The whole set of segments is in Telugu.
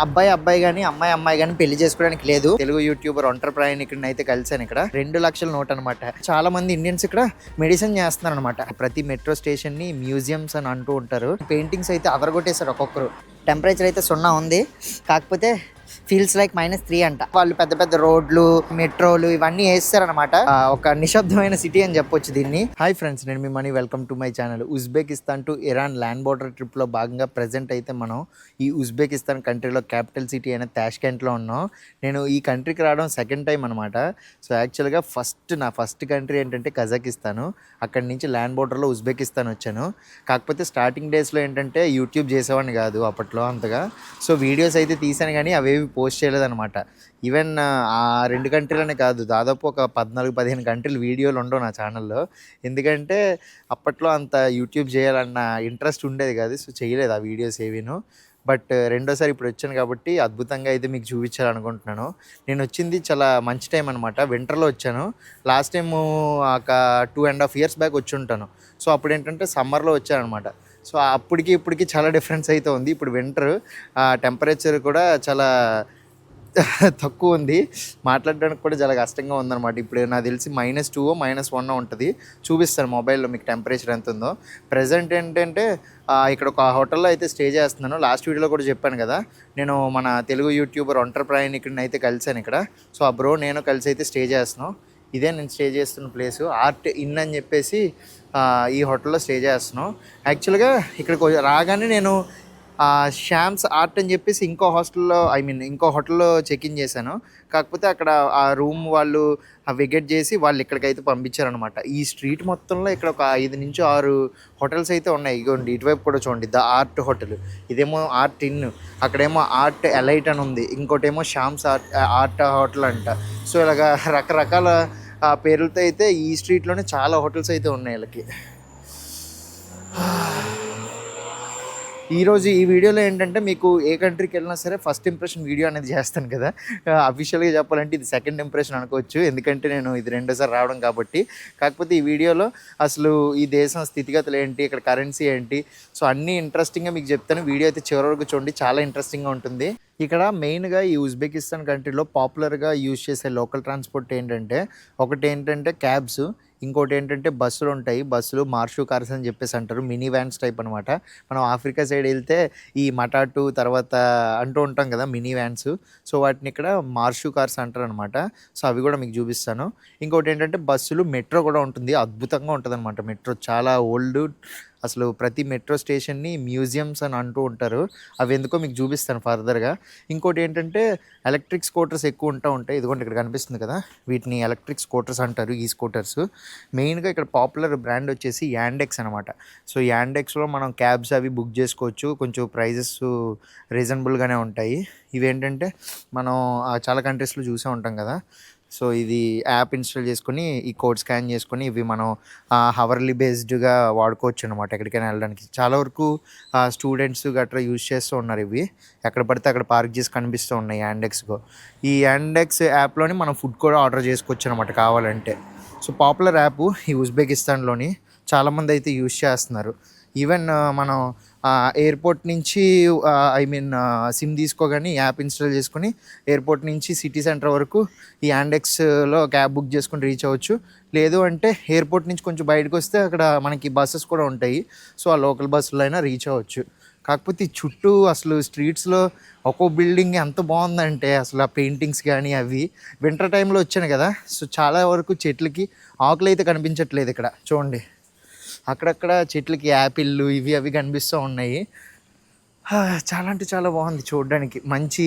అబ్బాయి గాని అమ్మాయి గాని పెళ్లి చేసుకోవడానికి లేదు. తెలుగు యూట్యూబర్ ఒంటరి ప్రయాణికుడిని అయితే కలిసాను ఇక్కడ. 2,00,000 నోట్ అనమాట. చాలా మంది ఇండియన్స్ ఇక్కడ మెడిసిన్ చేస్తున్నారు అనమాట. ప్రతి మెట్రో స్టేషన్ ని మ్యూజియంస్ అని అంటూ ఉంటారు. పెయింటింగ్స్ అయితే అదరగొట్టేశారు ఒక్కొక్కరు. టెంపరేచర్ అయితే 0 ఉంది. కాకపోతే ఫీల్స్ లైక్ -3 అంట. వాళ్ళు పెద్ద పెద్ద రోడ్లు, మెట్రోలు ఇవన్నీ వేస్తారనమాట. ఒక నిశ్శబ్దమైన సిటీ అని చెప్పొచ్చు దీన్ని. హాయ్ ఫ్రెండ్స్, నేను మీ Mani. Welcome to my channel. Uzbekistan to Iran land border trip లో భాగంగా ప్రెసెంట్ అయితే మనం ఈ ఉజ్బెకిస్తాన్ కంట్రీలో క్యాపిటల్ సిటీ అయిన తాష్కెంట్లో ఉన్నాం. నేను ఈ కంట్రీకి రావడం సెకండ్ టైం అనమాట. సో యాక్చువల్గా నా ఫస్ట్ కంట్రీ ఏంటంటే కజకిస్తాను. అక్కడి నుంచి ల్యాండ్ బోర్డర్లో ఉజ్బెకిస్తాన్ వచ్చాను. కాకపోతే స్టార్టింగ్ డేస్లో ఏంటంటే యూట్యూబ్ చేసేవాడిని కాదు అప్పట్లో అంతగా. సో వీడియోస్ అయితే తీసాను కానీ అవేవి పోస్ట్ చేయలేదన్నమాట. ఈవెన్ ఆ 2 కంట్రీలనే కాదు, దాదాపు ఒక 14-15 కంట్రీలు వీడియోలు ఉండవు నా ఛానల్లో. ఎందుకంటే అప్పట్లో అంత యూట్యూబ్ చేయాలన్న ఇంట్రెస్ట్ ఉండేది కాదు. సో చేయలేదు ఆ వీడియోస్ ఏవీను. బట్ రెండోసారి ఇప్పుడు వచ్చాను కాబట్టి అద్భుతంగా అయితే మీకు చూపించాలనుకుంటున్నాను. నేను వచ్చింది చాలా మంచి టైం అనమాట. వింటర్లో వచ్చాను. లాస్ట్ టైము ఒక 2.5 years బ్యాక్ వచ్చి ఉంటాను. సో అప్పుడు ఏంటంటే సమ్మర్లో వచ్చాను అనమాట. సో అప్పటికి ఇప్పటికి చాలా డిఫరెన్స్ అయితే ఉంది. ఇప్పుడు వింటర్ టెంపరేచర్ కూడా చాలా తక్కువ ఉంది. మాట్లాడడానికి కూడా చాలా కష్టంగా ఉందన్నమాట. ఇప్పుడు నాకు తెలిసి -2 -1 ఉంటుంది. చూపిస్తాను మొబైల్లో మీకు టెంపరేచర్ ఎంత ఉందో. ప్రజెంట్ ఏంటంటే ఇక్కడ ఒక హోటల్లో అయితే స్టే చేస్తున్నాను. లాస్ట్ వీడియోలో కూడా చెప్పాను కదా, నేను మన తెలుగు యూట్యూబర్ ఒంటరి ప్రయాణికుడిని అయితే కలిసాను ఇక్కడ. సో ఆ బ్రో నేను కలిసి అయితే స్టే చేస్తున్నాం. ఇదే నేను స్టే చేస్తున్న ప్లేసు, ఆర్ట్ ఇన్ అని చెప్పేసి ఈ హోటల్లో స్టే చేస్తున్నాం. యాక్చువల్గా ఇక్కడికి రాగానే నేను శ్యామ్స్ ఆర్ట్ అని చెప్పేసి ఇంకో హోటల్లో చెక్ఇన్ చేశాను. కాకపోతే అక్కడ ఆ రూమ్ వాళ్ళు వెకెట్ చేసి వాళ్ళు ఇక్కడికైతే పంపించారనమాట. ఈ స్ట్రీట్ మొత్తంలో ఇక్కడ ఒక 5-6 హోటల్స్ అయితే ఉన్నాయి. ఇగోండి ఇటువైపు కూడా చూడండి, ద ఆర్ట్ హోటల్, ఇదేమో ఆర్ట్ ఇన్, అక్కడేమో ఆర్ట్ ఎలైట్ అని ఉంది, ఇంకోటేమో శ్యామ్స్ ఆర్ట్ హోటల్ అంట. సో ఇలాగా రకరకాల పేర్లతో అయితే ఈ స్ట్రీట్లోనే చాలా హోటల్స్ అయితే ఉన్నాయి వీళ్ళకి. ఈరోజు ఈ వీడియోలో ఏంటంటే మీకు ఏ కంట్రీకి వెళ్ళినా సరే ఫస్ట్ ఇంప్రెషన్ వీడియో అనేది చేస్తాను కదా. అఫీషియల్గా చెప్పాలంటే ఇది సెకండ్ ఇంప్రెషన్ అనుకోవచ్చు, ఎందుకంటే నేను ఇది రెండోసారి రావడం కాబట్టి. కాకపోతే ఈ వీడియోలో అసలు ఈ దేశం స్థితిగతులు ఏంటి, ఇక్కడ కరెన్సీ ఏంటి, సో అన్నీ ఇంట్రెస్టింగ్గా మీకు చెప్తాను. వీడియో అయితే చివరి వరకు చూడండి, చాలా ఇంట్రెస్టింగ్గా ఉంటుంది. ఇక్కడ మెయిన్గా ఈ ఉజ్బెకిస్తాన్ కంట్రీలో పాపులర్గా యూజ్ చేసే లోకల్ ట్రాన్స్పోర్ట్ ఏంటంటే, ఒకటి ఏంటంటే క్యాబ్స్, ఇంకోటి ఏంటంటే బస్సులు ఉంటాయి. బస్సులు మార్షు కార్స్ అని చెప్పేసి అంటారు, మినీ వ్యాన్స్ టైప్ అనమాట. మనం ఆఫ్రికా సైడ్ వెళ్తే ఈ మటాటు తర్వాత అంటూ ఉంటాం కదా మినీ వ్యాన్స్. సో వాటిని ఇక్కడ మార్షు కార్స్ అంటారు అనమాట. సో అవి కూడా మీకు చూపిస్తాను. ఇంకోటి ఏంటంటే బస్సులు, మెట్రో కూడా ఉంటుంది, అద్భుతంగా ఉంటుంది అనమాట. మెట్రో చాలా ఓల్డ్, అసలు ప్రతి మెట్రో స్టేషన్ని మ్యూజియంస్ అని అంటూ ఉంటారు. అవి ఎందుకో మీకు చూపిస్తాను ఫర్దర్గా. ఇంకోటి ఏంటంటే ఎలక్ట్రిక్ స్కూటర్స్ ఎక్కువ ఉంటాయి. ఇదిగోండి ఇక్కడ కనిపిస్తుంది కదా, వీటిని ఎలక్ట్రిక్ స్కూటర్స్ అంటారు. ఈ స్కూటర్స్ మెయిన్గా ఇక్కడ పాపులర్ బ్రాండ్ వచ్చేసి యాండెక్స్ అనమాట. సో యాండెక్స్లో మనం క్యాబ్స్ అవి బుక్ చేసుకోవచ్చు. కొంచెం ప్రైజెస్ రీజనబుల్గానే ఉంటాయి. ఇవేంటంటే మనం చాలా కంట్రీస్లో చూసే ఉంటాం కదా. సో ఇది యాప్ ఇన్స్టాల్ చేసుకొని ఈ కోడ్ స్కాన్ చేసుకొని ఇవి మనం హవర్లీ బేస్డ్గా వాడుకోవచ్చు అనమాట ఎక్కడికైనా వెళ్ళడానికి. చాలా వరకు స్టూడెంట్స్ గట్రా యూజ్ చేస్తూ ఉన్నారు. ఇవి ఎక్కడ పడితే అక్కడ పార్క్ చేసి కనిపిస్తూ ఉన్నాయి యాండెక్స్లో. ఈ యాండెక్స్ యాప్లోని మనం ఫుడ్ కూడా ఆర్డర్ చేసుకోవచ్చు అనమాట కావాలంటే. సో పాపులర్ యాప్ ఈ ఉజ్బెకిస్తాన్లోని చాలామంది అయితే యూజ్ చేస్తున్నారు. ఈవెన్ మనం ఎయిర్పోర్ట్ నుంచి సిమ్ తీసుకోగానే యాప్ ఇన్స్టాల్ చేసుకొని ఎయిర్పోర్ట్ నుంచి సిటీ సెంటర్ వరకు ఈ యాండెక్స్లో క్యాబ్ బుక్ చేసుకొని రీచ్ అవ్వచ్చు. లేదు అంటే ఎయిర్పోర్ట్ నుంచి కొంచెం బయటకు వస్తే అక్కడ మనకి బస్సెస్ కూడా ఉంటాయి. సో ఆ లోకల్ బస్సులో అయినా రీచ్ అవ్వచ్చు. కాకపోతే చుట్టూ అసలు స్ట్రీట్స్లో ఒక్కో బిల్డింగ్ ఎంత బాగుందంటే అసలు ఆ పెయింటింగ్స్ కానీ అవి. వింటర్ టైంలో వచ్చాను కదా, సో చాలా వరకు చెట్లకి ఆకులు అయితే కనిపించట్లేదు ఇక్కడ చూడండి. అక్కడక్కడ చెట్లకి యాపిళ్ళు ఇవి అవి కనిపిస్తూ ఉన్నాయి. చాలా అంటే చాలా బాగుంది చూడడానికి. మంచి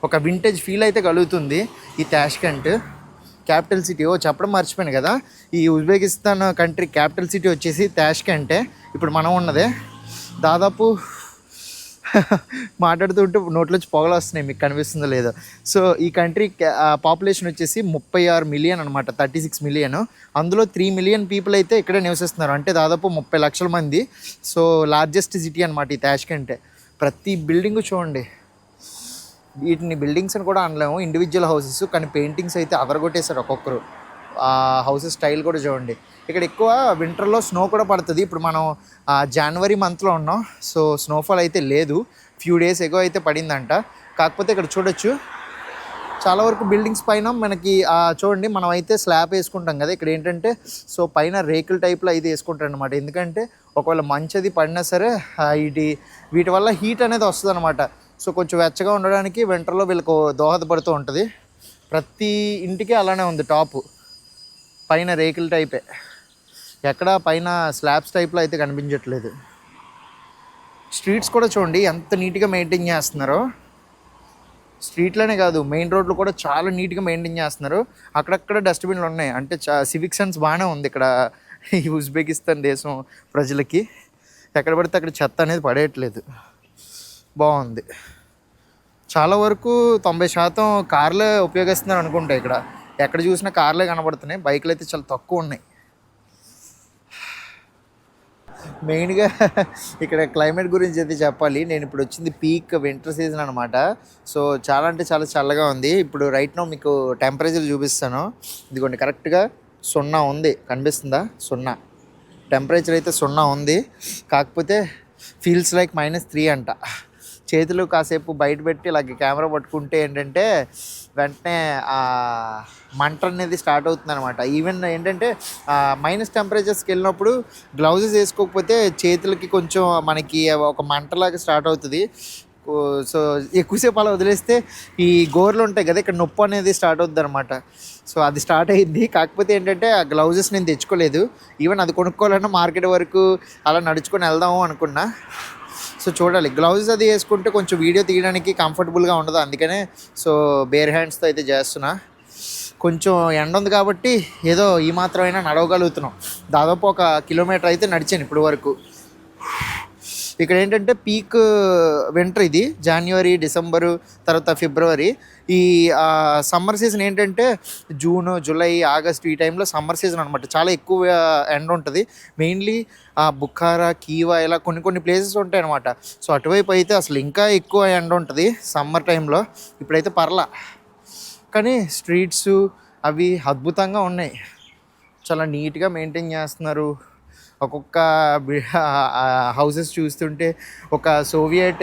ఒక వింటేజ్ ఫీల్ అయితే కలుగుతుంది ఈ తాష్కెంట్ క్యాపిటల్ సిటీ. చెప్పడం మర్చిపోయాను కదా, ఈ ఉజ్బెకిస్తాన్ కంట్రీ క్యాపిటల్ సిటీ వచ్చేసి తాష్కెంటే. ఇప్పుడు మనం ఉన్నదే దాదాపు మాట్లాడుతుంటే నోట్లోంచి పొగలు వస్తున్నాయి, మీకు కనిపిస్తుందో లేదో. సో ఈ కంట్రీ పాపులేషన్ వచ్చేసి 36 మిలియన్ అనమాట, 36 మిలియన్. అందులో 3 మిలియన్ పీపుల్ అయితే ఇక్కడే నివసిస్తున్నారు, అంటే దాదాపు 30 లక్షల మంది. సో లార్జెస్ట్ సిటీ అనమాట ఈ తాష్కెంటే. ప్రతి బిల్డింగ్ చూడండి, వీటిని బిల్డింగ్స్ అని కూడా అనలేము, ఇండివిజువల్ హౌసెస్, కానీ పెయింటింగ్స్ అయితే అదరగొట్టేశారు ఒక్కొక్కరు. హౌసెస్ స్టైల్ కూడా చూడండి. ఇక్కడ ఎక్కువ వింటర్లో స్నో కూడా పడుతుంది. ఇప్పుడు మనం జనవరి మంత్లో ఉన్నాం, సో స్నోఫాల్ అయితే లేదు. ఫ్యూ డేస్ ఎగో అయితే పడిందంట. కాకపోతే ఇక్కడ చూడొచ్చు చాలా వరకు బిల్డింగ్స్ పైన మనకి చూడండి, మనం అయితే స్లాబ్ వేసుకుంటాం కదా, ఇక్కడ ఏంటంటే సో పైన రేకుల టైప్లో అయితే వేసుకుంటారు అనమాట. ఎందుకంటే ఒకవేళ మంచిది పడినా సరే వీటి వల్ల హీట్ అనేది వస్తుంది అనమాట. సో కొంచెం వెచ్చగా ఉండడానికి వింటర్లో వీళ్ళకు దోహదపడుతూ ఉంటుంది. ప్రతి ఇంటికి అలానే ఉంది, టాపు పైన రేకుల టైపే, ఎక్కడ పైన స్లాబ్స్ టైప్లో అయితే కనిపించట్లేదు. స్ట్రీట్స్ కూడా చూడండి ఎంత నీట్గా మెయింటైన్ చేస్తున్నారో. స్ట్రీట్లోనే కాదు, మెయిన్ రోడ్లు కూడా చాలా నీట్గా మెయింటైన్ చేస్తున్నారు. అక్కడక్కడ డస్ట్బిన్లు ఉన్నాయి, అంటే సివిక్ సెన్స్ బాగానే ఉంది ఇక్కడ ఈ ఉజ్బెకిస్తాన్ దేశం ప్రజలకి. ఎక్కడ పడితే అక్కడ చెత్త అనేది పడేయట్లేదు, బాగుంది. చాలా వరకు 90% కార్లే ఉపయోగిస్తున్నారు అనుకుంటా. ఇక్కడ ఎక్కడ చూసినా కార్లే కనబడుతున్నాయి, బైకులు అయితే చాలా తక్కువ ఉన్నాయి. మెయిన్గా ఇక్కడ క్లైమేట్ గురించి అయితే చెప్పాలి. నేను ఇప్పుడు వచ్చింది పీక్ వింటర్ సీజన్ అనమాట. సో చాలా అంటే చాలా చల్లగా ఉంది. ఇప్పుడు రైట్ నౌ మీకు టెంపరేచర్ చూపిస్తాను. ఇదిగోండి కరెక్ట్గా 0 ఉంది, కనిపిస్తుందా? 0 టెంపరేచర్ అయితే 0 ఉంది. కాకపోతే ఫీల్స్ లైక్ -3 అంట. చేతులు కాసేపు బయట పెట్టి ఇలాగ కెమెరా పట్టుకుంటే ఏంటంటే వెంటనే మంట అనేది స్టార్ట్ అవుతుంది అనమాట. ఈవెన్ ఏంటంటే మైనస్ టెంపరేచర్స్కి వెళ్ళినప్పుడు గ్లౌజెస్ వేసుకోకపోతే చేతులకి కొంచెం మనకి ఒక మంటలాగా స్టార్ట్ అవుతుంది. సో ఎక్కువసేపు అలా వదిలేస్తే ఈ గోర్లు ఉంటాయి కదా, ఇక్కడ నొప్పి అనేది స్టార్ట్ అవుతుంది అనమాట. సో అది స్టార్ట్ అయింది. కాకపోతే ఏంటంటే ఆ గ్లౌజెస్ నేను తెచ్చుకోలేదు. ఈవెన్ అది కొనుక్కోవాలన్నా మార్కెట్ వరకు అలా నడుచుకొని వెళ్దాము అనుకున్నా. సో చూడాలి, గ్లౌజెస్ అది వేసుకుంటే కొంచెం వీడియో తీయడానికి కంఫర్టబుల్గా ఉండదు. అందుకనే సో బేర్ హ్యాండ్స్తో అయితే చేస్తున్నా. కొంచెం ఎండ ఉంది కాబట్టి ఏదో ఈ మాత్రమైనా నడవగలుగుతున్నాం. దాదాపు 1 కిలోమీటర్ అయితే నడిచాను ఇప్పుడు వరకు. ఇక్కడ ఏంటంటే పీక్ వింటర్, ఇది జనవరి, డిసెంబరు, తర్వాత ఫిబ్రవరి. ఈ సమ్మర్ సీజన్ ఏంటంటే జూన్, జూలై, ఆగస్ట్ ఈ టైంలో సమ్మర్ సీజన్ అనమాట. చాలా ఎక్కువ ఎండ ఉంటుంది. మెయిన్లీ బుఖారా, కీవా ఇలా కొన్ని ప్లేసెస్ ఉంటాయి అనమాట. సో అటువైపు అయితే అసలు ఇంకా ఎక్కువ ఎండ ఉంటుంది సమ్మర్ టైంలో. ఇప్పుడైతే పర్లా, కానీ స్ట్రీట్స్ అవి అద్భుతంగా ఉన్నాయి, చాలా నీట్గా మెయింటైన్ చేస్తున్నారు. ఒక్కొక్క హౌసెస్ చూస్తుంటే ఒక సోవియట్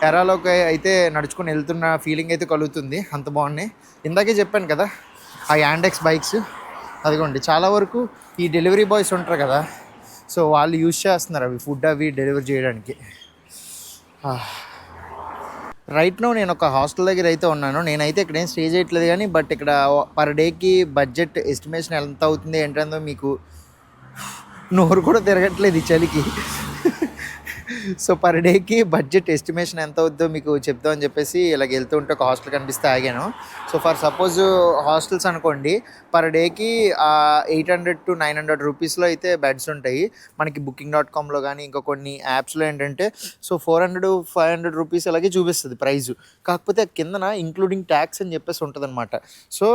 ఎరాలోకి అయితే నడుచుకొని వెళ్తున్న ఫీలింగ్ అయితే కలుగుతుంది, అంత బాగున్నాయి. ఇందాకే చెప్పాను కదా ఆ యాండెక్స్ బైక్స్, అదిగోండి చాలా వరకు ఈ డెలివరీ బాయ్స్ ఉంటారు కదా, సో వాళ్ళు యూజ్ చేస్తున్నారు అవి ఫుడ్ అవి డెలివరీ చేయడానికి. రైట్ నో నేను ఒక హాస్టల్ దగ్గర అయితే ఉన్నాను. నేనైతే ఇక్కడ ఏం స్టే చేయట్లేదు కానీ, బట్ ఇక్కడ పర్ డేకి బడ్జెట్ ఎస్టిమేషన్ ఎంత అవుతుంది ఏంటందో మీకు నోరు కూడా తిరగట్లేదు ఈ చలికి. సో పర్ డేకి బడ్జెట్ ఎస్టిమేషన్ ఎంత అవుద్దో మీకు చెప్దామని చెప్పేసి ఇలాగ వెళ్తూ ఉంటే ఒక హాస్టల్ కనిపిస్తే ఆగాను. సో ఫర్ సపోజ్ హాస్టల్స్ అనుకోండి, పర్ డేకి 800 to 900 రూపీస్లో అయితే బెడ్స్ ఉంటాయి. మనకి Booking.comలో కానీ ఇంకా కొన్ని యాప్స్లో ఏంటంటే సో 400-500 రూపీస్ అలాగే చూపిస్తుంది ప్రైజు. కాకపోతే కిందన ఇంక్లూడింగ్ ట్యాక్స్ అని చెప్పేసి ఉంటుంది అనమాట. సో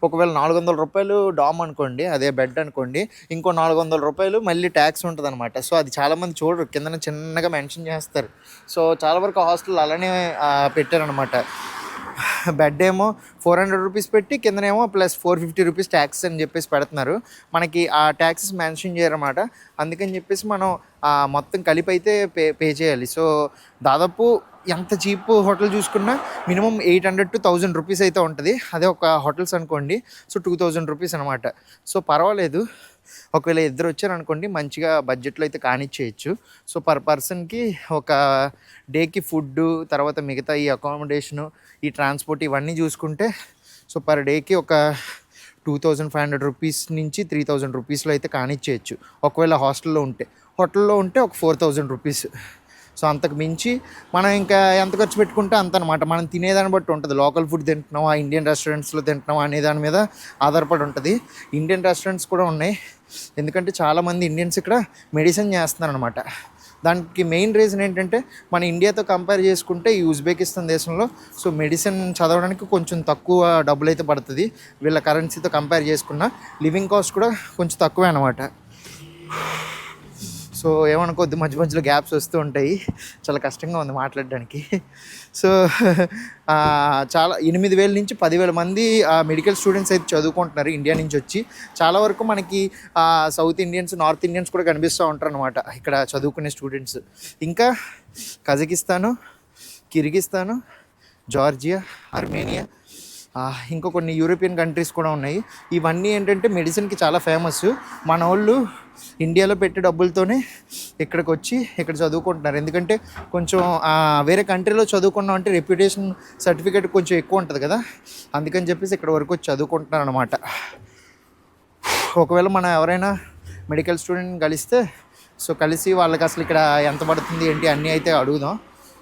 ఒకవేళ 400 రూపాయలు డామ్ అనుకోండి, అదే బెడ్ అనుకోండి, ఇంకో 400 రూపాయలు మళ్ళీ ట్యాక్స్ ఉంటుంది అనమాట. సో అది చాలామంది చూడరు, కిందన చిన్నగా మెన్షన్ చేస్తారు. సో చాలా వరకు హాస్టల్ అలానే పెట్టారనమాట. బెడ్ ఏమో 400 రూపీస్ పెట్టి కిందనేమో ప్లస్ 450 రూపీస్ ట్యాక్స్ అని చెప్పేసి పెడుతున్నారు. మనకి ఆ ట్యాక్సెస్ మెన్షన్ చేయరన్నమాట. అందుకని చెప్పేసి మనం మొత్తం కలిపి అయితే పే చేయాలి. సో దాదాపు ఎంత చీప్ హోటల్ చూసుకున్నా మినిమం 800 to 1000 రూపీస్ అయితే ఉంటుంది. అదే ఒక హోటల్స్ అనుకోండి సో 2000 రూపీస్ అనమాట. సో పర్వాలేదు, ఒకవేళ ఇద్దరు వచ్చారనుకోండి మంచిగా బడ్జెట్లో అయితే కానిచ్చేయచ్చు. సో పర్ పర్సన్కి ఒక డేకి ఫుడ్డు, తర్వాత మిగతా ఈ అకామిడేషను, ఈ ట్రాన్స్పోర్ట్ ఇవన్నీ చూసుకుంటే సో పర్ డేకి ఒక 2500 రూపీస్ నుంచి 3000 రూపీస్లో అయితే కానిచ్చేయచ్చు. ఒకవేళ హోటల్లో ఉంటే ఒక 4000 రూపీస్. సో అంతకు మించి మనం ఇంకా ఎంత ఖర్చు పెట్టుకుంటే అంత అనమాట. మనం తినేదాన్ని బట్టి ఉంటుంది. లోకల్ ఫుడ్ తింటున్నావా, ఇండియన్ రెస్టారెంట్స్లో తింటున్నావా అనే దాని మీద ఆధారపడి ఉంటుంది. ఇండియన్ రెస్టారెంట్స్ కూడా ఉన్నాయి, ఎందుకంటే చాలామంది ఇండియన్స్ ఇక్కడ మెడిసిన్ చేస్తున్నారు అనమాట. దానికి మెయిన్ రీజన్ ఏంటంటే మన ఇండియాతో కంపేర్ చేసుకుంటే ఈ ఉజ్బెకిస్తాన్ దేశంలో సో మెడిసిన్ చదవడానికి కొంచెం తక్కువ డబ్బులు అయితే పడుతుంది. వీళ్ళ కరెన్సీతో కంపేర్ చేసుకున్న లివింగ్ కాస్ట్ కూడా కొంచెం తక్కువే అనమాట. సో ఏమనుకోద్దు, మధ్యలో గ్యాప్స్ వస్తూ ఉంటాయి, చాలా కష్టంగా ఉంది మాట్లాడడానికి. సో చాలా 8000 నుంచి 10,000 మంది మెడికల్ స్టూడెంట్స్ అయితే చదువుకుంటున్నారు ఇండియా నుంచి వచ్చి. చాలా వరకు మనకి సౌత్ ఇండియన్స్, నార్త్ ఇండియన్స్ కూడా కనిపిస్తూ ఉంటారు అనమాట ఇక్కడ చదువుకునే స్టూడెంట్స్. ఇంకా కజకిస్తాను, కిర్గిస్తాను, జార్జియా, అర్మేనియా, ఇంకా కొన్ని యూరోపియన్ కంట్రీస్ కూడా ఉన్నాయి. ఇవన్నీ ఏంటంటే మెడిసిన్కి చాలా ఫేమస్. మన వాళ్ళు ఇండియాలో పెట్టే డబ్బులతోనే ఇక్కడికి వచ్చి ఇక్కడ చదువుకుంటున్నారు. ఎందుకంటే కొంచెం వేరే కంట్రీలో చదువుకున్నాం అంటే రెప్యుటేషన్ సర్టిఫికేట్ కొంచెం ఎక్కువ ఉంటుంది కదా, అందుకని చెప్పేసి ఇక్కడ వరకు వచ్చి చదువుకుంటున్నారు అనమాట. ఒకవేళ మనం ఎవరైనా మెడికల్ స్టూడెంట్ని కలిస్తే సో కలిసి వాళ్ళకి అసలు ఇక్కడ ఎంత పడుతుంది ఏంటి అన్నీ అయితే అడుగుదాం.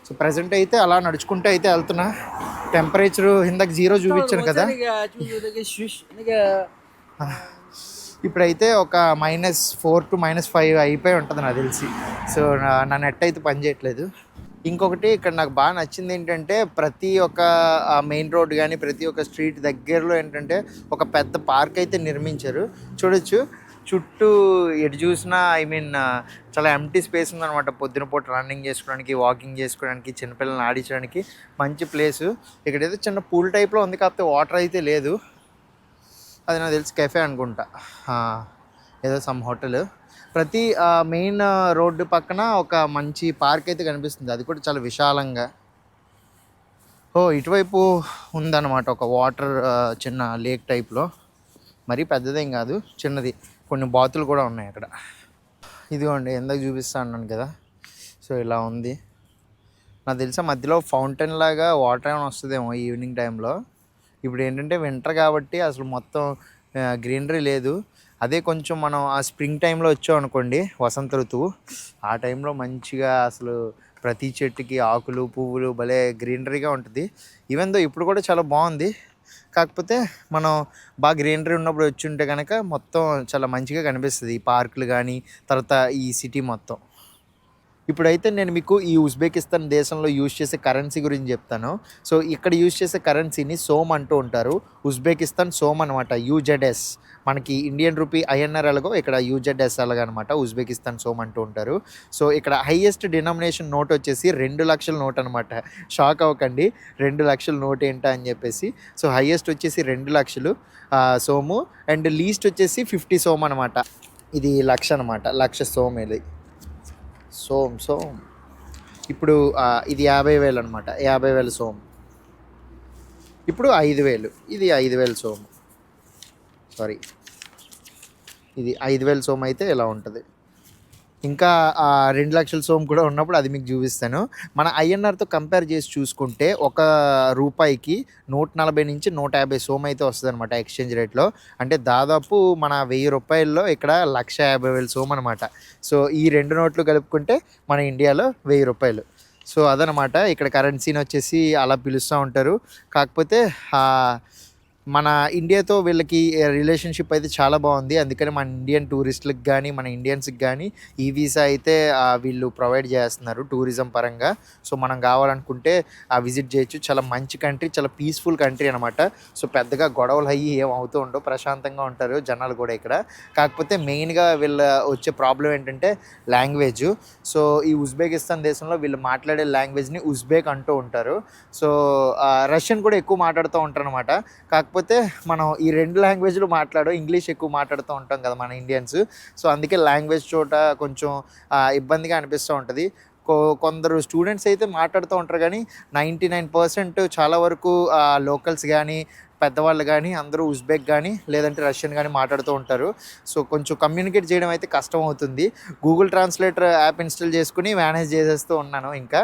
సో ప్రజెంట్ అయితే అలా నడుచుకుంటూ అయితే వెళ్తున్నా. టెంపరేచరు ఇందాక 0 చూపించాను కదా, ఇప్పుడైతే ఒక -4 to -5 అయిపోయి ఉంటుంది నాకు తెలిసి. సో నా నెట్ అయితే పని చేయట్లేదు. ఇంకొకటి ఇక్కడ నాకు బాగా నచ్చింది ఏంటంటే ప్రతి ఒక్క మెయిన్ రోడ్ కానీ ప్రతి ఒక్క స్ట్రీట్ దగ్గరలో ఏంటంటే ఒక పెద్ద పార్క్ అయితే నిర్మించారు. చూడొచ్చు చుట్టూ ఎటు చూసినా చాలా ఎంటీ స్పేస్ ఉందన్నమాట. పొద్దున పూట రన్నింగ్ చేసుకోవడానికి, వాకింగ్ చేసుకోవడానికి, చిన్నపిల్లల్ని ఆడించడానికి మంచి ప్లేసు. ఇక్కడైతే చిన్న పూల్ టైప్లో ఉంది, కాకపోతే వాటర్ అయితే లేదు. అది నాకు తెలిసి కెఫే అనుకుంటా, ఏదో సమ్ హోటల్. ప్రతి మెయిన్ రోడ్డు పక్కన ఒక మంచి పార్క్ అయితే కనిపిస్తుంది, అది కూడా చాలా విశాలంగా. ఇటువైపు ఉందన్నమాట ఒక వాటర్ చిన్న లేక్ టైప్లో, మరీ పెద్దదేం కాదు, చిన్నది. కొన్ని బాతులు కూడా ఉన్నాయి అక్కడ. ఇదిగోండి ఎందాక చూపిస్తా అన్నాను కదా, సో ఇలా ఉంది. నాకు తెలిసా మధ్యలో ఫౌంటైన్ లాగా వాటర్ ఏమైనా వస్తుందేమో ఈవినింగ్ టైంలో. ఇప్పుడు ఏంటంటే వింటర్ కాబట్టి అసలు మొత్తం గ్రీనరీ లేదు. అదే కొంచెం మనం ఆ స్ప్రింగ్ టైంలో వచ్చాం అనుకోండి, వసంత ఋతువు, ఆ టైంలో మంచిగా అసలు ప్రతి చెట్టుకి ఆకులు పువ్వులు భలే గ్రీనరీగా ఉంటుంది. ఈవెన్ దో ఇప్పుడు కూడా చాలా బాగుంది, కాకపోతే మనం బాగా గ్రీనరీ ఉన్నప్పుడు వచ్చి ఉంటే కనుక మొత్తం చాలా మంచిగా కనిపిస్తుంది ఈ పార్కులు కానీ, తర్వాత ఈ సిటీ మొత్తం. ఇప్పుడైతే నేను మీకు ఈ ఉజ్బెకిస్తాన్ దేశంలో యూజ్ చేసే కరెన్సీ గురించి చెప్తాను. సో ఇక్కడ యూజ్ చేసే కరెన్సీని సోమ్ అంటూ ఉంటారు. ఉజ్బెకిస్తాన్ సోమ్ అనమాట, UZS. మనకి ఇండియన్ రూపీ INR ఎలాగో ఇక్కడ UZS అలాగ అనమాట, ఉజ్బెకిస్తాన్ సోమ్ అంటూ ఉంటారు. సో ఇక్కడ హైయెస్ట్ డినామినేషన్ నోట్ వచ్చేసి 2 లక్షల నోట్ అనమాట. షాక్ అవ్వకండి, 2 లక్షల నోట్ ఏంటా అని చెప్పేసి. సో హైయెస్ట్ వచ్చేసి 2 లక్షలు సోము, అండ్ లీస్ట్ వచ్చేసి 50 సోమ్ అనమాట. ఇది లక్ష అనమాట, లక్ష సోమ్. ఇది సోమ్ ఇప్పుడు ఇది 50,000 అనమాట, 50,000 సోమ్. ఇప్పుడు 5,000, ఇది 5,000 సోమ్. సారీ, ఇది 5,000 సోమ్ అయితే ఇలా ఉంటుంది. ఇంకా 2 లక్షల సోమ్ కూడా ఉన్నప్పుడు అది మీకు చూపిస్తాను. మన INRతో కంపేర్ చేసి చూసుకుంటే ఒక రూపాయికి 140 నుంచి 150 సోమ్ అయితే వస్తుంది అనమాట ఎక్స్చేంజ్ రేట్లో. అంటే దాదాపు మన 1000 రూపాయల్లో ఇక్కడ 1,50,000 సోమ్ అనమాట. సో ఈ 2 నోట్లు కలుపుకుంటే మన ఇండియాలో 1000 రూపాయలు. సో అదనమాట ఇక్కడ కరెన్సీని వచ్చేసి అలా పిలుస్తూ ఉంటారు. కాకపోతే మన ఇండియాతో వీళ్ళకి రిలేషన్షిప్ అయితే చాలా బాగుంది. అందుకని మన ఇండియన్ టూరిస్టులకు కానీ మన ఇండియన్స్కి కానీ ఈ వీసా అయితే వీళ్ళు ప్రొవైడ్ చేస్తున్నారు టూరిజం పరంగా. సో మనం కావాలనుకుంటే విజిట్ చేయొచ్చు. చాలా మంచి కంట్రీ, చాలా పీస్ఫుల్ కంట్రీ అనమాట. సో పెద్దగా గొడవలు అయ్యి ఏం అవుతూ ఉండవు, ప్రశాంతంగా ఉంటారు జనాలు కూడా ఇక్కడ. కాకపోతే మెయిన్గా వీళ్ళ వచ్చే ప్రాబ్లం ఏంటంటే లాంగ్వేజ్. సో ఈ ఉజ్బెకిస్తాన్ దేశంలో వీళ్ళు మాట్లాడే లాంగ్వేజ్ని ఉజ్బెక్ అంటూ ఉంటారు. సో రష్యన్ కూడా ఎక్కువ మాట్లాడుతూ ఉంటారు అనమాట. కాకపోతే మనం ఈ 2 లాంగ్వేజ్లు ఇంగ్లీష్ ఎక్కువ మాట్లాడుతూ ఉంటాం కదా మన ఇండియన్స్. సో అందుకే లాంగ్వేజ్ చోట కొంచెం ఇబ్బందిగా అనిపిస్తూ ఉంటుంది. కొందరు స్టూడెంట్స్ అయితే మాట్లాడుతూ ఉంటారు, కానీ 99% చాలా వరకు లోకల్స్ కానీ పెద్దవాళ్ళు కానీ అందరూ ఉజ్బెక్ కానీ లేదంటే రష్యన్ కానీ మాట్లాడుతూ ఉంటారు. సో కొంచెం కమ్యూనికేట్ చేయడం అయితే కష్టం అవుతుంది. గూగుల్ ట్రాన్స్లేటర్ యాప్ ఇన్స్టాల్ చేసుకుని మేనేజ్ చేసేస్తూ ఉన్నాను. ఇంకా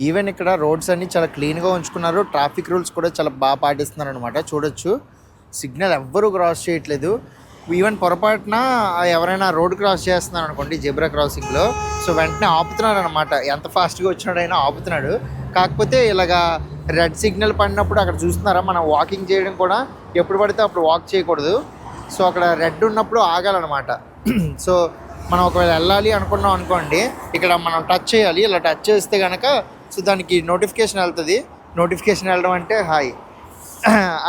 ఈవెన్ ఇక్కడ రోడ్స్ అన్నీ చాలా క్లీన్గా ఉంచుకున్నారు. ట్రాఫిక్ రూల్స్ కూడా చాలా బాగా పాటిస్తున్నారు అనమాట. చూడొచ్చు, సిగ్నల్ ఎవ్వరూ క్రాస్ చేయట్లేదు. ఈవెన్ పొరపాటున ఎవరైనా రోడ్ క్రాస్ చేస్తున్నారు అనుకోండి జెబ్రా క్రాసింగ్లో, సో వెంటనే ఆపుతున్నారు అనమాట. ఎంత ఫాస్ట్గా వచ్చినాడైనా ఆపుతున్నాడు. కాకపోతే ఇలాగా రెడ్ సిగ్నల్ పడినప్పుడు అక్కడ చూస్తున్నారా, మనం వాకింగ్ చేయడం కూడా ఎప్పుడు పడితే అప్పుడు వాక్ చేయకూడదు. సో అక్కడ రెడ్ ఉన్నప్పుడు ఆగాలన్నమాట. సో మనం ఒకవేళ వెళ్ళాలి అనుకున్నాం అనుకోండి, ఇక్కడ మనం టచ్ చేయాలి. ఇలా టచ్ చేస్తే కనుక సో దానికి నోటిఫికేషన్ వెళ్తుంది. నోటిఫికేషన్ వెళ్ళడం అంటే హాయ్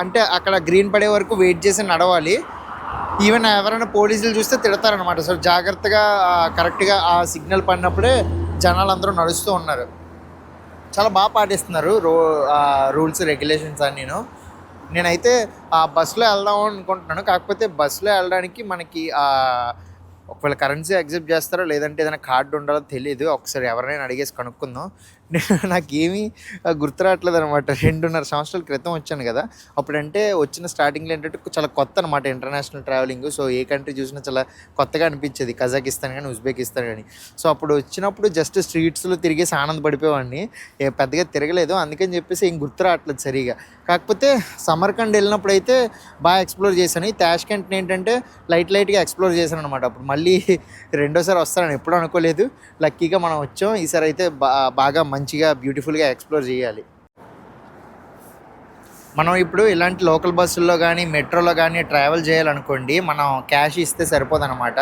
అంటే అక్కడ గ్రీన్ పడే వరకు వెయిట్ చేసి నడవాలి. ఈవెన్ ఎవరైనా పోలీసులు చూస్తే తిడతారనమాట. సో జాగ్రత్తగా కరెక్ట్గా ఆ సిగ్నల్ పడినప్పుడే జనాలు అందరూ నడుస్తూ ఉన్నారు. చాలా బాగా పాటిస్తున్నారు రూల్స్ రెగ్యులేషన్స్ అని. నేనైతే ఆ బస్సులో వెళ్దాం అనుకుంటున్నాను. కాకపోతే బస్సులో వెళ్ళడానికి మనకి ఒకవేళ కరెన్సీ యాక్సెప్ట్ చేస్తారో లేదంటే ఏదైనా కార్డు ఉండాలో తెలియదు. ఒకసారి ఎవరైనా అడిగేసి కనుక్కుందాం. నాకేమీ గుర్తు రావట్లేదు అనమాట. 2.5 సంవత్సరాల క్రితం వచ్చాను కదా! అప్పుడంటే వచ్చిన స్టార్టింగ్‌లో ఏంటంటే చాలా కొత్త అనమాట ఇంటర్నేషనల్ ట్రావెలింగ్. సో, ఏ కంట్రీ చూసినా చాలా కొత్తగా అనిపించేది. కజాకిస్తాన్ గాని, ఉజ్బెకిస్తాన్ గాని. సో, అప్పుడు వచ్చినప్పుడు జస్ట్ స్ట్రీట్స్‌లో తిరిగేసి ఆనందపడిపోయేవాడిని. పెద్దగా తిరగలేదు. అందుకని చెప్పేసి ఏం గుర్తు రావట్లేదు సరిగ్గా. కాకపోతే సమర్కండ్ వెళ్ళినప్పుడైతే బాగా ఎక్స్‌ప్లోర్ చేశాను. ఈ తాష్కెంట్‌ని ఏంటంటే లైట్‌గా ఎక్స్‌ప్లోర్ చేశాననమాట. అప్పుడు మళ్ళీ రెండోసారి వస్తానని ఎప్పుడూ అనుకోలేదు. లక్కీగా మనం వచ్చాం. ఈసారి అయితే బాగా మంచిగా బ్యూటిఫుల్‌గా ఎక్స్‌ప్లోర్ చేయాలి. మనం ఇప్పుడు ఇలాంటి లోకల్ బస్సుల్లో గానీ, మెట్రోలో గానీ ట్రావెల్ చేయాలనుకోండి, మనం క్యాష్ ఇస్తే సరిపోదనమాట.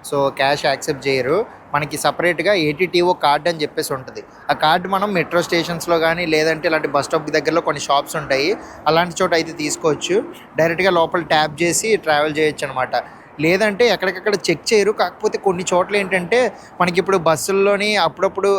సో, క్యాష్ యాక్సెప్ట్ చేయరు. మనకి సెపరేట్‌గా ఏటీటీఓ కార్డ్ అని చెప్పేసి ఉంటది. ఆ కార్డ్ మనం మెట్రో స్టేషన్స్‌లో గానీ, లేదంటే ఇలాంటి బస్ స్టాప్ దగ్గరలో కొన్ని షాప్స్ ఉంటాయి. అలాంటి చోట అయితే తీసుకోవచ్చు. డైరెక్ట్‌గా లోపల ట్యాప్ చేసి ట్రావెల్ చేయొచ్చనమాట. లేదంటే ఎక్కడికక్కడ చెక్ చేయరు. కాకపోతే కొన్ని చోట్ల ఏంటంటే మనకిప్పుడు బస్సుల్లోని అప్పుడప్పుడు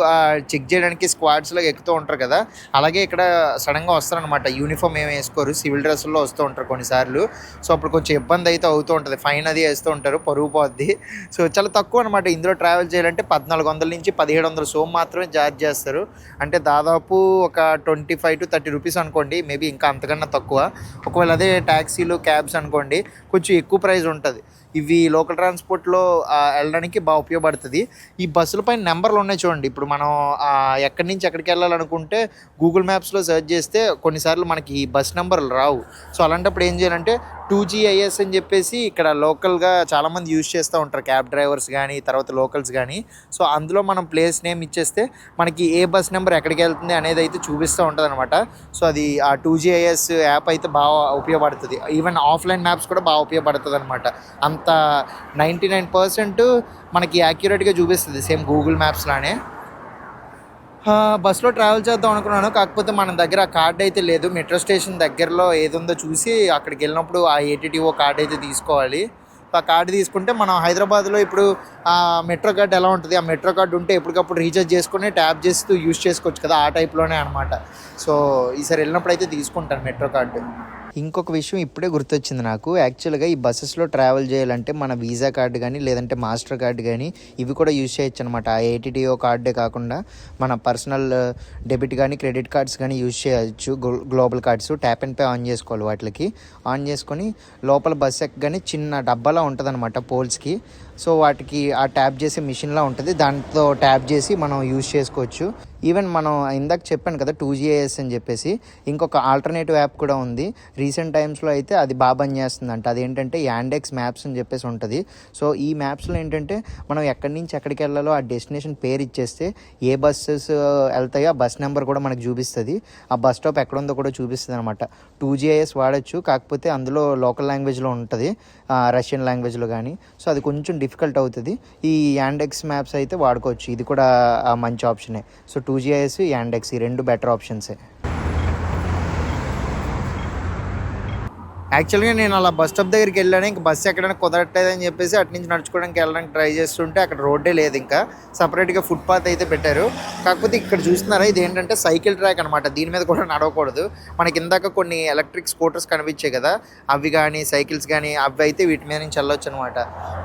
చెక్ చేయడానికి స్క్వాడ్స్‌లాగా ఎక్కుతూ ఉంటారు కదా! అలాగే ఇక్కడ సడెన్‌గా వస్తారనమాట. యూనిఫార్మ్ ఏమి వేసుకోరు. సివిల్ డ్రెస్సుల్లో వస్తూ ఉంటారు కొన్నిసార్లు. సో, అప్పుడు కొంచెం ఇబ్బంది అయితే అవుతూ ఉంటది. ఫైన్ అది వేస్తూ ఉంటారు. పరువు పోద్ది. సో, చాలా తక్కువ అనమాట. ఇందులో ట్రావెల్ చేయాలంటే 1400 నుంచి 1700 సోమ్ మాత్రమే చార్జ్ చేస్తారు. అంటే దాదాపు ఒక 25-30 రూపీస్ అనుకోండి. మేబీ ఇంకా అంతకన్నా తక్కువ. ఒకవేళ అదే టాక్సీలు, క్యాబ్స్ అనుకోండి కొంచెం ఎక్కువ ప్రైస్ ఉంటది. ఇవి లోకల్ ట్రాన్స్‌పోర్ట్‌లో వెళ్ళడానికి బాగా ఉపయోగపడుతది. ఈ బస్సుల పైన నెంబర్లు ఉన్నాయి చూడండి. ఇప్పుడు మనం ఎక్కడి నుంచి ఎక్కడికెళ్ళాలనుకుంటే గూగుల్ మ్యాప్స్‌లో సెర్చ్ చేస్తే కొన్నిసార్లు మనకి ఈ బస్ నెంబర్లు రావు. సో, అలాంటప్పుడు ఏం చేయాలంటే 2GIS అని చెప్పేసి ఇక్కడ లోకల్‌గా చాలామంది యూజ్ చేస్తూ ఉంటారు. క్యాబ్ డ్రైవర్స్ గానీ, తర్వాత లోకల్స్ గానీ. సో, అందులో మనం ప్లేస్ నేమ్ ఇచ్చేస్తే మనకి ఏ బస్ నెంబర్ ఎక్కడికెళ్తుంది అనేదైతే చూపిస్తూ ఉంటదనమాట. సో, అది ఆ 2GIS యాప్ అయితే బాగా ఉపయోగపడుతది. ఈవెన్ ఆఫ్‌లైన్ మ్యాప్స్ కూడా బాగా ఉపయోగపడుతదనమాట. అంత 99% మనకి యాక్యురేట్‌గా చూపిస్తది. సేమ్ గూగుల్ మ్యాప్స్ లానే. బస్‌లో ట్రావెల్ చేద్దాం అనుకున్నాను. కాకపోతే మన దగ్గర ఆ కార్డ్ అయితే లేదు. మెట్రో స్టేషన్ దగ్గరలో ఏదుందో చూసి అక్కడికెళ్ళినప్పుడు ఆ ఏటీటీఓ కార్డ్ అయితే తీసుకోవాలి. ఆ కార్డ్ తీసుకుంటే మనం హైదరాబాద్‌లో ఇప్పుడు మెట్రో కార్డ్ ఎలా ఉంటది? ఆ మెట్రో కార్డ్ ఉంటే ఎప్పటికప్పుడు రీచార్జ్ చేసుకొని ట్యాప్ చేస్తూ యూజ్ చేసుకోవచ్చు కదా! ఆ టైప్‌లోనే అనమాట. సో, ఈసారి వెళ్ళినప్పుడైతే తీసుకుంటాను మెట్రో కార్డ్. ఇంకొక విషయం ఇప్పుడే గుర్తొచ్చింది నాకు. యాక్చువల్‌గా ఈ బసెస్‌లో ట్రావెల్ చేయాలంటే మన వీసా కార్డ్ గానీ, లేదంటే మాస్టర్ కార్డ్ గానీ ఇవి కూడా యూజ్ చేయొచ్చనమాట. ఆ ఏటీటీఓ కార్డే కాకుండా మన పర్సనల్ డెబిట్ గానీ, క్రెడిట్ కార్డ్స్ గానీ యూజ్ చేయొచ్చు. Global cards tap and pay on చేసుకోవాలి వాటికి. ఆన్ చేసుకొని లోపల బస్ ఎక్కగానే చిన్న డబ్బాలా ఉంటదనమాట పోల్స్‌కి. సో, వాటికి ఆ ట్యాప్ చేసే మిషన్‌లా ఉంటది. దాంతో ట్యాప్ చేసి మనం యూజ్ చేసుకోవచ్చు. ఈవెన్ మనం ఇందాక చెప్పాను కదా 2GIS అని చెప్పేసి ఇంకొక ఆల్టర్నేటివ్ యాప్ కూడా ఉంది. రీసెంట్ టైమ్స్లో అయితే అది బాగా పనిచేస్తుందంట. అదేంటంటే యాండెక్స్ మ్యాప్స్ అని చెప్పేసి ఉంటుంది. సో, ఈ మ్యాప్స్లో ఏంటంటే మనం ఎక్కడి నుంచి ఎక్కడికి వెళ్ళాలో ఆ డెస్టినేషన్ పేరు ఇచ్చేస్తే ఏ బస్సెస్ వెళ్తాయో ఆ బస్ నెంబర్ కూడా మనకు చూపిస్తుంది. ఆ బస్ స్టాప్ ఎక్కడ ఉందో కూడా చూపిస్తుంది అనమాట. 2GIS వాడచ్చు. కాకపోతే అందులో లోకల్ లాంగ్వేజ్లో ఉంటుంది, రష్యన్ లాంగ్వేజ్లో కానీ. సో, అది కొంచెం డిఫికల్ట్ అవుతుంది. ఈ యాండెక్స్ మ్యాప్స్ అయితే వాడుకోవచ్చు. ఇది కూడా మంచి ఆప్షనే. సో, 2GIS, యాండెక్స్ ఈ రెండు బెటర్ ఆప్షన్సే. యాక్చువల్‌గా నేను అలా బస్ స్టాప్ దగ్గరికి వెళ్ళాను. ఇంక బస్సు ఎక్కడానికి కుదరట్లేదని చెప్పేసి అటు నుంచి నడుచుకోవడానికి వెళ్ళడానికి ట్రై చేస్తుంటే అక్కడ రోడ్డే లేదు ఇంకా. సెపరేట్‌గా ఫుట్‌పాత్ అయితే పెట్టారు. కాకపోతే ఇక్కడ చూస్తున్నారా ఇదేంటంటే సైకిల్ ట్రాక్ అనమాట. దీని మీద కూడా నడవకూడదు. మనకి ఇందాక కొన్ని ఎలక్ట్రిక్ స్కూటర్స్ కనిపించాయి కదా! అవి కానీ, సైకిల్స్ కానీ అవి అయితే వీటి మీద నుంచి వెళ్ళొచ్చు అనమాట.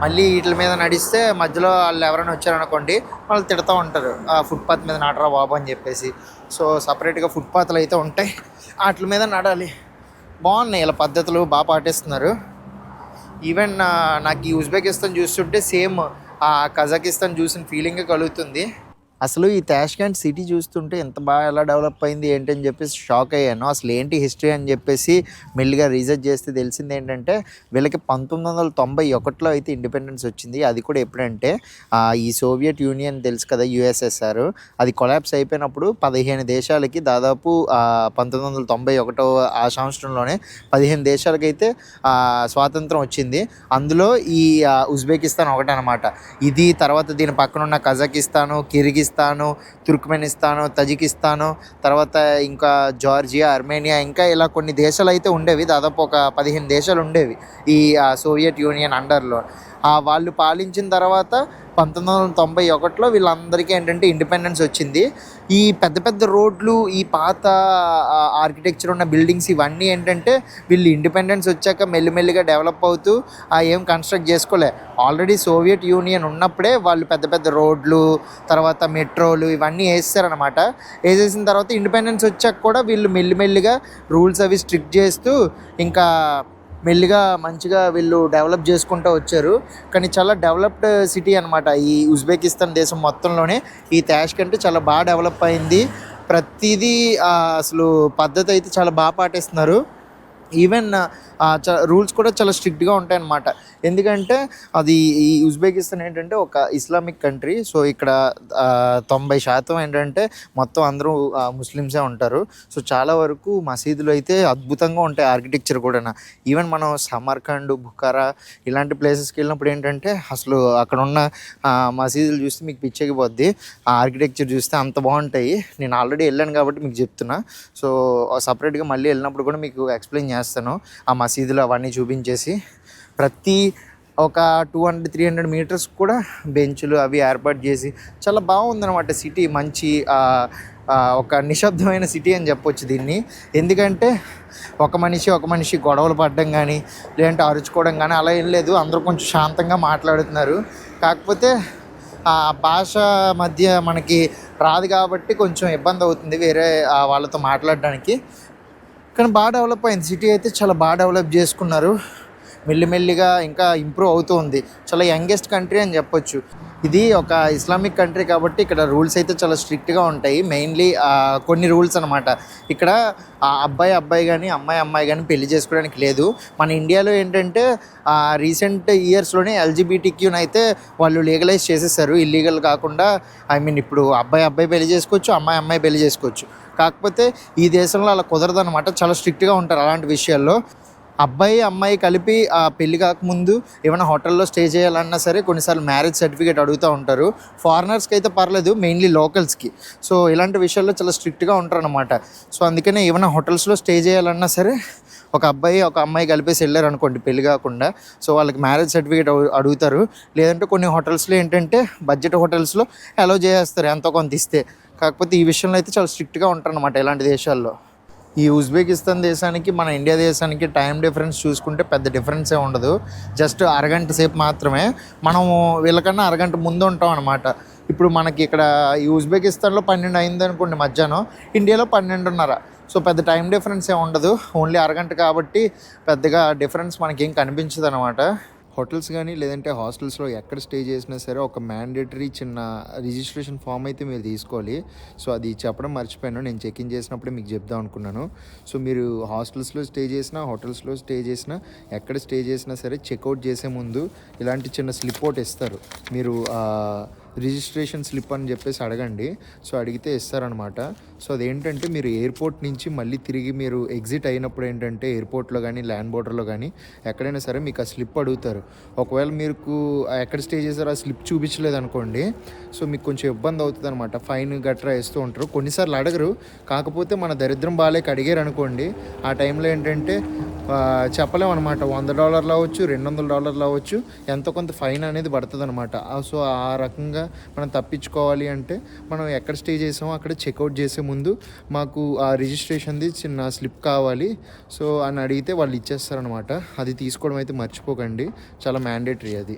మళ్ళీ వీటి మీద నడిస్తే మధ్యలో వాళ్ళు ఎవరైనా వచ్చారనుకోండి వాళ్ళు తిడతా ఉంటారు. ఫుట్‌పాత్ మీద నడరా బాబు అని చెప్పేసి. సో, సెపరేట్‌గా ఫుట్‌పాత్‌లు అయితే ఉంటాయి. ఆటిల మీద నడాలి. బాగున్నాయి ఇలా పద్ధతులు బాగా పాటిస్తున్నారు. ఈవెన్ నాకు ఈ ఉజ్బెకిస్తాన్ చూస్తుంటే సేమ్ కజాకిస్తాన్ చూసిన ఫీలింగే కలుగుతుంది. అసలు ఈ తాష్కెంట్ సిటీ చూస్తుంటే ఎంత బాగా ఎలా డెవలప్ అయింది ఏంటని చెప్పేసి షాక్ అయ్యాను. అసలు ఏంటి హిస్టరీ అని చెప్పేసి మెల్లిగా రీసెర్చ్ చేస్తే తెలిసింది ఏంటంటే వీళ్ళకి 1991లో అయితే ఇండిపెండెన్స్ వచ్చింది. అది కూడా ఎప్పుడంటే ఈ సోవియట్ యూనియన్ తెలుసు కదా, యుఎస్ఎస్ఆర్ అది కొలాప్స్ అయిపోయినప్పుడు 15 దేశాలకి దాదాపు 1991 ఆ సంవత్సరంలోనే 15 దేశాలకైతే స్వాతంత్రం వచ్చింది. అందులో ఈ ఉజ్బెకిస్తాన్ ఒకటనమాట. ఇది తర్వాత దీని పక్కన ఉన్న కజాకిస్తాను, కిర్గిస్తాను, తుర్క్మెనిస్తాను, తజికిస్తాను, తర్వాత ఇంకా జార్జియా, అర్మేనియా, ఇంకా ఇలా కొన్ని దేశాలు అయితే ఉండేవి. దాదాపు ఒక 15 దేశాలు ఉండేవి ఈ సోవియట్ యూనియన్ అండర్లో. వాళ్ళు పాలించిన తర్వాత 1991లో వీళ్ళందరికీ ఏంటంటే ఇండిపెండెన్స్ వచ్చింది. ఈ పెద్ద పెద్ద రోడ్లు, ఈ పాత ఆర్కిటెక్చర్ ఉన్న బిల్డింగ్స్ ఇవన్నీ ఏంటంటే వీళ్ళు ఇండిపెండెన్స్ వచ్చాక మెల్లిమెల్లిగా డెవలప్ అవుతూ ఏం కన్స్ట్రక్ట్ చేసుకోలే. ఆల్రెడీ సోవియట్ యూనియన్ ఉన్నప్పుడే వాళ్ళు పెద్ద పెద్ద రోడ్లు, తర్వాత మెట్రోలు ఇవన్నీ వేస్తారనమాట. వేసేసిన తర్వాత ఇండిపెండెన్స్ వచ్చాక కూడా వీళ్ళు మెల్లిమెల్లిగా రూల్స్ అవి స్ట్రిక్ట్ చేస్తూ ఇంకా మెల్లిగా మంచిగా వీళ్ళు డెవలప్ చేసుకుంటూ వచ్చారు. కానీ చాలా డెవలప్డ్ సిటీ అనమాట ఈ ఉజ్బెకిస్తాన్ దేశం మొత్తంలోనే. ఈ తాష్కెంట్ చాలా బాగా డెవలప్ అయింది. ప్రతిదీ అసలు పద్ధతి అయితే చాలా బాగా పాటిస్తున్నారు. ఈవెన్ రూల్స్ కూడా చాలా స్ట్రిక్ట్గా ఉంటాయన్నమాట. ఎందుకంటే అది ఈ ఉజ్బెకిస్తాన్ ఏంటంటే ఒక ఇస్లామిక్ కంట్రీ. సో ఇక్కడ 90% ఏంటంటే మొత్తం అందరూ ముస్లిమ్సే ఉంటారు. సో చాలా వరకు మసీదులు అయితే అద్భుతంగా ఉంటాయి, ఆర్కిటెక్చర్ కూడా. ఈవెన్ మనం సమర్కండ్, బుఖారా ఇలాంటి ప్లేసెస్కి వెళ్ళినప్పుడు ఏంటంటే అసలు అక్కడ ఉన్న మసీదులు చూస్తే మీకు పిచ్చెక్కిపోద్ది. ఆ ఆర్కిటెక్చర్ చూస్తే అంత బాగుంటాయి. నేను ఆల్రెడీ వెళ్ళాను కాబట్టి మీకు చెప్తున్నా. సో సపరేట్గా మళ్ళీ వెళ్ళినప్పుడు కూడా మీకు ఎక్స్ప్లెయిన్ చేస్తాను ఆ మసీదులు అవన్నీ చూపించేసి. ప్రతి ఒక 200-300 మీటర్స్ కూడా బెంచులు అవి ఏర్పాటు చేసి చాలా బాగుందన్నమాట సిటీ. మంచి ఒక నిశ్శబ్దమైన సిటీ అని చెప్పొచ్చు దీన్ని. ఎందుకంటే ఒక మనిషి గొడవలు పడడం కానీ లేదంటే అరుచుకోవడం కానీ అలా ఏం లేదు. అందరూ కొంచెం శాంతంగా మాట్లాడుతున్నారు. కాకపోతే ఆ భాష మధ్య మనకి రాదు కాబట్టి కొంచెం ఇబ్బంది అవుతుంది వేరే వాళ్ళతో మాట్లాడడానికి. కానీ బాగా డెవలప్ అయింది సిటీ అయితే. చాలా బాగా డెవలప్ చేసుకున్నారు. మెల్లిమెల్లిగా ఇంకా ఇంప్రూవ్ అవుతూ ఉంది. చాలా యంగెస్ట్ కంట్రీ అని చెప్పొచ్చు. ఇది ఒక ఇస్లామిక్ కంట్రీ కాబట్టి ఇక్కడ రూల్స్ అయితే చాలా స్ట్రిక్ట్గా ఉంటాయి. మెయిన్లీ కొన్ని రూల్స్ అనమాట. ఇక్కడ అబ్బాయి కానీ అమ్మాయి కానీ పెళ్లి చేసుకోవడానికి లేదు. మన ఇండియాలో ఏంటంటే రీసెంట్ ఇయర్స్లోనే ఎల్జిబిటిక్యూని అయితే వాళ్ళు లీగలైజ్ చేసేసారు. ఇల్లీగల్ కాకుండా ఇప్పుడు అబ్బాయి పెళ్లి చేసుకోవచ్చు, అమ్మాయి పెళ్లి చేసుకోవచ్చు. కాకపోతే ఈ దేశంలో అలా కుదరదనమాట. చాలా స్ట్రిక్ట్గా ఉంటారు అలాంటి విషయాల్లో. అమ్మాయి కలిపి పెళ్లి కాకముందు ఏమైనా హోటల్లో స్టే చేయాలన్నా సరే కొన్నిసార్లు మ్యారేజ్ సర్టిఫికేట్ అడుగుతూ ఉంటారు. ఫారినర్స్కి అయితే పర్లేదు, మెయిన్లీ లోకల్స్కి. సో ఇలాంటి విషయాల్లో చాలా స్ట్రిక్ట్గా ఉంటారనమాట. సో అందుకనే ఏమైనా హోటల్స్లో స్టే చేయాలన్నా సరే ఒక అమ్మాయి కలిపేసి వెళ్ళారు అనుకోండి పెళ్లి కాకుండా, సో వాళ్ళకి మ్యారేజ్ సర్టిఫికేట్ అడుగుతారు. లేదంటే కొన్ని హోటల్స్లో ఏంటంటే బడ్జెట్ హోటల్స్లో అలౌ చేస్తారు ఎంతో కొంత ఇస్తే. కాకపోతే ఈ విషయంలో అయితే చాలా స్ట్రిక్ట్గా ఉంటారనమాట ఇలాంటి దేశాల్లో. ఈ ఉజ్బెకిస్తాన్ దేశానికి మన ఇండియా దేశానికి టైం డిఫరెన్స్ చూసుకుంటే పెద్ద డిఫరెన్సే ఉండదు. జస్ట్ అరగంట సేపు మాత్రమే. మనము వీళ్ళకన్నా అరగంట ముందు ఉంటాం అనమాట. ఇప్పుడు మనకి ఇక్కడ ఈ ఉజ్బెకిస్తాన్లో 12 అయింది అనుకోండి మధ్యాహ్నం, ఇండియాలో 12:30. సో పెద్ద టైం డిఫరెన్స్ ఏమి ఉండదు. ఓన్లీ అరగంట కాబట్టి పెద్దగా డిఫరెన్స్ మనకేం కనిపించదు అనమాట. హోటల్స్ కానీ లేదంటే హాస్టల్స్లో ఎక్కడ స్టే చేసినా సరే ఒక మ్యాండేటరీ చిన్న రిజిస్ట్రేషన్ ఫామ్ అయితే మీరు తీసుకోవాలి. సో అది చెప్పడం మర్చిపోయాను, నేను చెక్ ఇన్ చేసినప్పుడే మీకు చెప్దాం అనుకున్నాను. సో మీరు హాస్టల్స్లో స్టే చేసినా, హోటల్స్లో స్టే చేసినా, ఎక్కడ స్టే చేసినా సరే చెక్అవుట్ చేసే ముందు ఇలాంటి చిన్న స్లిప్ అవుట్ ఇస్తారు. మీరు రిజిస్ట్రేషన్ స్లిప్ అని చెప్పేసి అడగండి. సో అడిగితే ఇస్తారనమాట. సో అదేంటంటే మీరు ఎయిర్పోర్ట్ నుంచి మళ్ళీ తిరిగి మీరు ఎగ్జిట్ అయినప్పుడు ఏంటంటే ఎయిర్పోర్ట్లో కానీ ల్యాండ్ బోర్డర్లో కానీ ఎక్కడైనా సరే మీకు ఆ స్లిప్ అడుగుతారు. ఒకవేళ మీకు ఎక్కడ స్టే చేశారో ఆ స్లిప్ చూపించలేదు అనుకోండి, సో మీకు కొంచెం ఇబ్బంది అవుతుంది అనమాట. ఫైన్ గట్రా వేస్తూ ఉంటారు. కొన్నిసార్లు అడగరు. కాకపోతే మన దరిద్రం బాలేక అడిగారు అనుకోండి, ఆ టైంలో ఏంటంటే చెప్పలేము అనమాట. $100 అవ్వచ్చు, $200 అవ్వచ్చు, ఎంతో కొంత ఫైన్ అనేది పడుతుంది అనమాట. సో ఆ రకంగా మనం తప్పించుకోవాలి అంటే మనం ఎక్కడ స్టే చేసామో అక్కడ చెక్అవుట్ చేసే ముందు మాకు ఆ రిజిస్ట్రేషన్ది చిన్న స్లిప్ కావాలి సో అని అడిగితే వాళ్ళు ఇచ్చేస్తారనమాట. అది తీసుకోవడం అయితే మర్చిపోకండి, చాలా మ్యాండేటరీ అది.